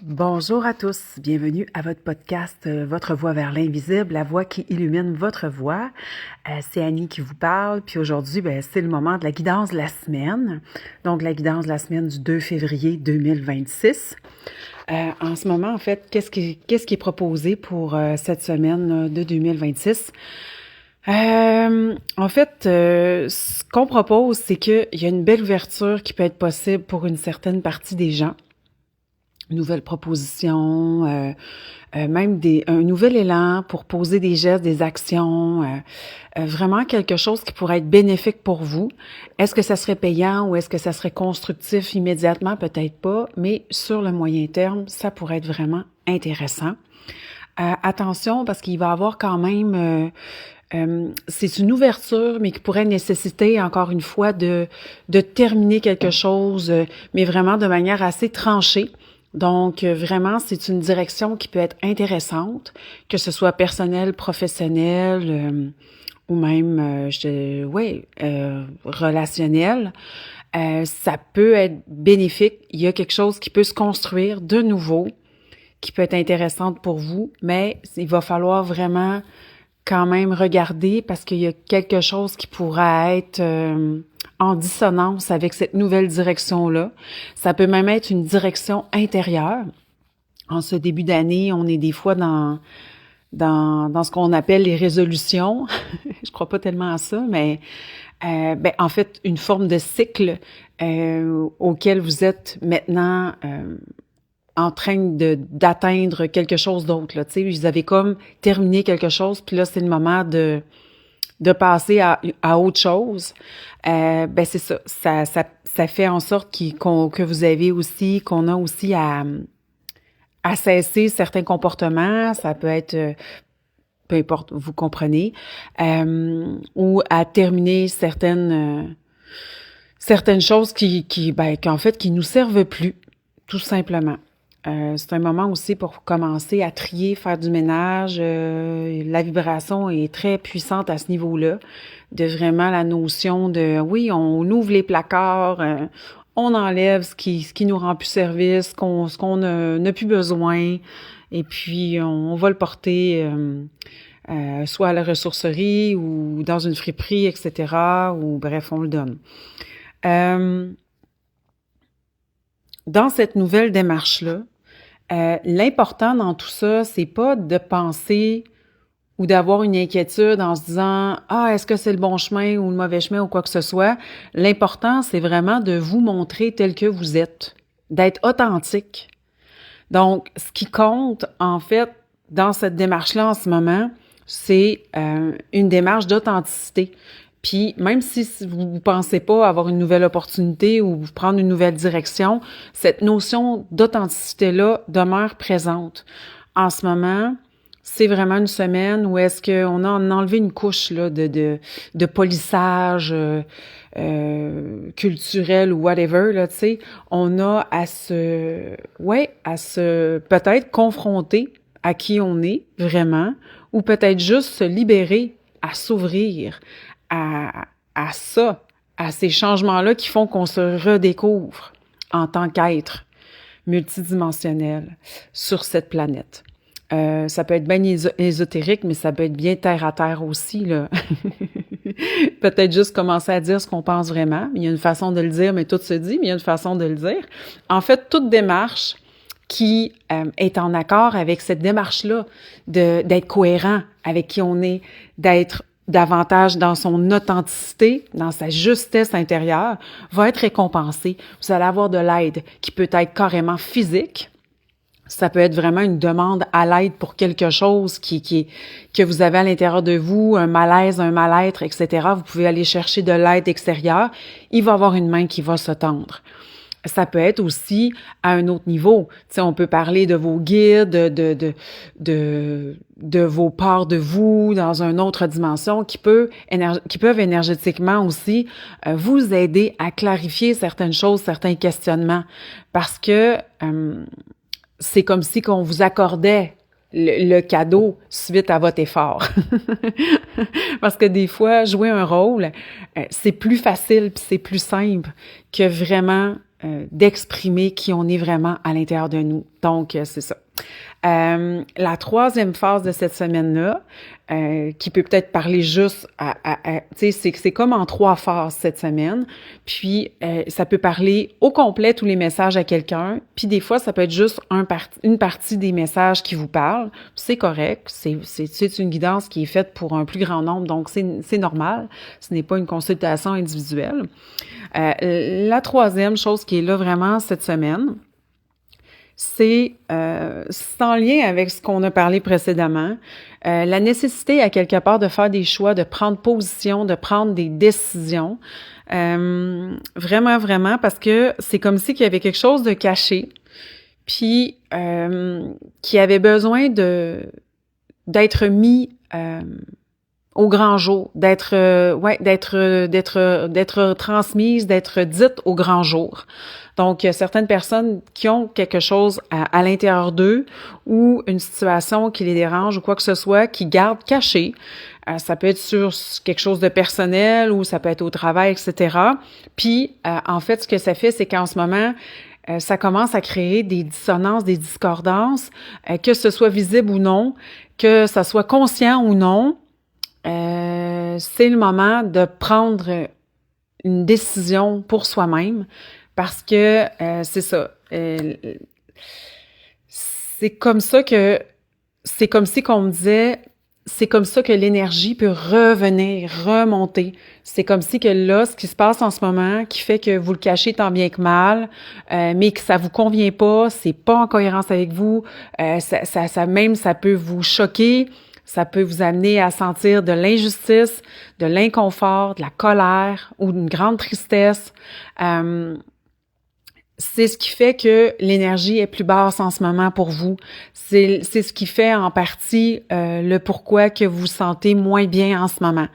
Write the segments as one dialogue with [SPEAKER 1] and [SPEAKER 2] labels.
[SPEAKER 1] Bonjour à tous, bienvenue à votre podcast Votre voix vers l'invisible, la voix qui illumine votre voix. C'est Annie qui vous parle, puis aujourd'hui, c'est le moment de la guidance de la semaine. Donc, la guidance de la semaine du 2 février 2026. En ce moment, en fait, qu'est-ce qui est proposé pour cette semaine de 2026? Ce qu'on propose, c'est qu'il y a une belle ouverture qui peut être possible pour une certaine partie des gens. Nouvelles propositions, même un nouvel élan pour poser des gestes, des actions, vraiment quelque chose qui pourrait être bénéfique pour vous. Est-ce que ça serait payant ou est-ce que ça serait constructif immédiatement? Peut-être pas, mais sur le moyen terme, ça pourrait être vraiment intéressant. Attention, parce qu'il va y avoir quand même... c'est une ouverture, mais qui pourrait nécessiter, encore une fois, de terminer quelque chose, mais vraiment de manière assez tranchée. Donc, vraiment, c'est une direction qui peut être intéressante, que ce soit personnel, professionnel ou même, relationnel. Ça peut être bénéfique. Il y a quelque chose qui peut se construire de nouveau, qui peut être intéressante pour vous, mais il va falloir vraiment quand même regarder parce qu'il y a quelque chose qui pourrait être en dissonance avec cette nouvelle direction-là. Ça peut même être une direction intérieure. En ce début d'année, on est des fois dans ce qu'on appelle les résolutions. Je crois pas tellement à ça, mais en fait, une forme de cycle auquel vous êtes maintenant en train d'atteindre quelque chose d'autre. Là. Tu sais, vous avez comme terminé quelque chose, puis là, c'est le moment de passer à autre chose. C'est ça. Ça fait en sorte que vous avez aussi, qu'on a aussi à cesser certains comportements. Ça peut être, peu importe, vous comprenez, ou à terminer certaines choses qu'en fait, qui nous servent plus, tout simplement. C'est un moment aussi pour commencer à trier, faire du ménage. La vibration est très puissante à ce niveau-là, de vraiment la notion de, oui, on ouvre les placards, on enlève ce qui nous rend plus service, ce qu'on n'a plus besoin, et puis on va le porter soit à la ressourcerie ou dans une friperie, etc., ou bref, on le donne. Dans cette nouvelle démarche-là, l'important dans tout ça, c'est pas de penser ou d'avoir une inquiétude en se disant « Ah, est-ce que c'est le bon chemin ou le mauvais chemin ou quoi que ce soit? » L'important, c'est vraiment de vous montrer tel que vous êtes, d'être authentique. Donc, ce qui compte, en fait, dans cette démarche-là en ce moment, c'est une démarche d'authenticité. Puis, même si vous ne pensez pas avoir une nouvelle opportunité ou prendre une nouvelle direction, cette notion d'authenticité-là demeure présente. En ce moment, c'est vraiment une semaine où est-ce qu'on a enlevé une couche là, de polissage culturel ou whatever, là, tu sais. On a à se peut-être confronter à qui on est vraiment, ou peut-être juste se libérer, à s'ouvrir à ça, à ces changements-là qui font qu'on se redécouvre en tant qu'être multidimensionnel sur cette planète. Ça peut être bien ésotérique, mais ça peut être bien terre à terre aussi, là. Peut-être juste commencer à dire ce qu'on pense vraiment. Il y a une façon de le dire, mais tout se dit, mais il y a une façon de le dire. En fait, toute démarche qui est en accord avec cette démarche-là, d'être cohérent avec qui on est, d'être davantage dans son authenticité, dans sa justesse intérieure, va être récompensé. Vous allez avoir de l'aide qui peut être carrément physique. Ça peut être vraiment une demande à l'aide pour quelque chose que vous avez à l'intérieur de vous, un malaise, un mal-être, etc. Vous pouvez aller chercher de l'aide extérieure. Il va y avoir une main qui va se tendre. Ça peut être aussi à un autre niveau. Tu sais, on peut parler de vos guides, de vos parts de vous dans une autre dimension qui peuvent énergétiquement aussi vous aider à clarifier certaines choses, certains questionnements. Parce que c'est comme si qu'on vous accordait le cadeau suite à votre effort. Parce que des fois, jouer un rôle, c'est plus facile puis c'est plus simple que vraiment d'exprimer qui on est vraiment à l'intérieur de nous. Donc, c'est ça. La troisième phase de cette semaine-là, qui peut peut-être parler juste tu sais, c'est comme en 3 phases cette semaine. Puis, ça peut parler au complet tous les messages à quelqu'un. Puis, des fois, ça peut être juste une partie des messages qui vous parlent. C'est correct. C'est une guidance qui est faite pour un plus grand nombre. Donc, c'est normal. Ce n'est pas une consultation individuelle. La troisième chose qui est là vraiment cette semaine, c'est en lien avec ce qu'on a parlé précédemment, la nécessité à quelque part de faire des choix, de prendre position, de prendre des décisions. Vraiment, vraiment, parce que c'est comme si qu'il y avait quelque chose de caché, puis qui avait besoin d'être mis au grand jour, d'être transmise, d'être dite au grand jour. Donc, il y a certaines personnes qui ont quelque chose à l'intérieur d'eux ou une situation qui les dérange ou quoi que ce soit, qui gardent caché. Ça peut être sur quelque chose de personnel ou ça peut être au travail, etc. Puis, en fait, ce que ça fait, c'est qu'en ce moment, ça commence à créer des dissonances, des discordances, que ce soit visible ou non, que ça soit conscient ou non. C'est le moment de prendre une décision pour soi-même parce que c'est ça. C'est comme si qu'on me disait, c'est comme ça que l'énergie peut revenir, remonter. C'est comme si que là, ce qui se passe en ce moment, qui fait que vous le cachez tant bien que mal, mais que ça vous convient pas, c'est pas en cohérence avec vous, ça peut vous choquer. Ça peut vous amener à sentir de l'injustice, de l'inconfort, de la colère ou d'une grande tristesse. C'est ce qui fait que l'énergie est plus basse en ce moment pour vous. C'est ce qui fait en partie le pourquoi que vous vous sentez moins bien en ce moment.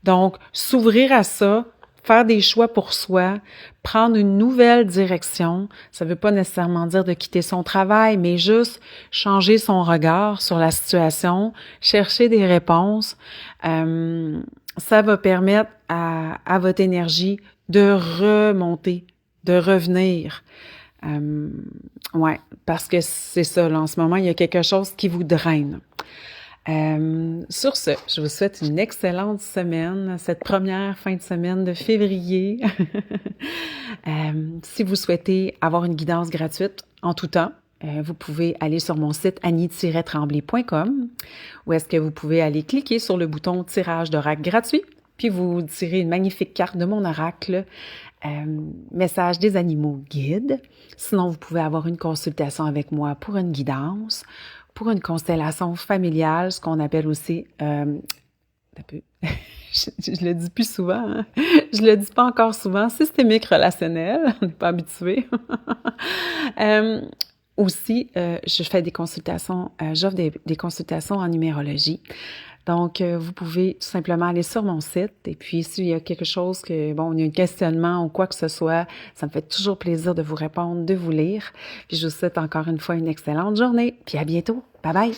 [SPEAKER 1] Donc, s'ouvrir à ça, faire des choix pour soi, prendre une nouvelle direction, ça veut pas nécessairement dire de quitter son travail, mais juste changer son regard sur la situation, chercher des réponses. Ça va permettre à votre énergie de remonter, de revenir. Ouais, parce que c'est ça, là, en ce moment, il y a quelque chose qui vous draine. Sur ce, je vous souhaite une excellente semaine, cette première fin de semaine de février. Si vous souhaitez avoir une guidance gratuite en tout temps, vous pouvez aller sur mon site annie-tremblay.com où est-ce que vous pouvez aller cliquer sur le bouton tirage d'oracle gratuit, puis vous tirez une magnifique carte de mon oracle, message des animaux guides. Sinon, vous pouvez avoir une consultation avec moi pour une guidance, pour une constellation familiale, ce qu'on appelle aussi, je le dis plus souvent, hein? Je le dis pas encore souvent, systémique relationnel, on n'est pas habitué. Aussi, je fais des consultations, j'offre des consultations en numérologie. Donc, vous pouvez tout simplement aller sur mon site et puis s'il y a quelque chose il y a un questionnement ou quoi que ce soit, ça me fait toujours plaisir de vous répondre, de vous lire. Puis je vous souhaite encore une fois une excellente journée. Puis à bientôt. Bye bye!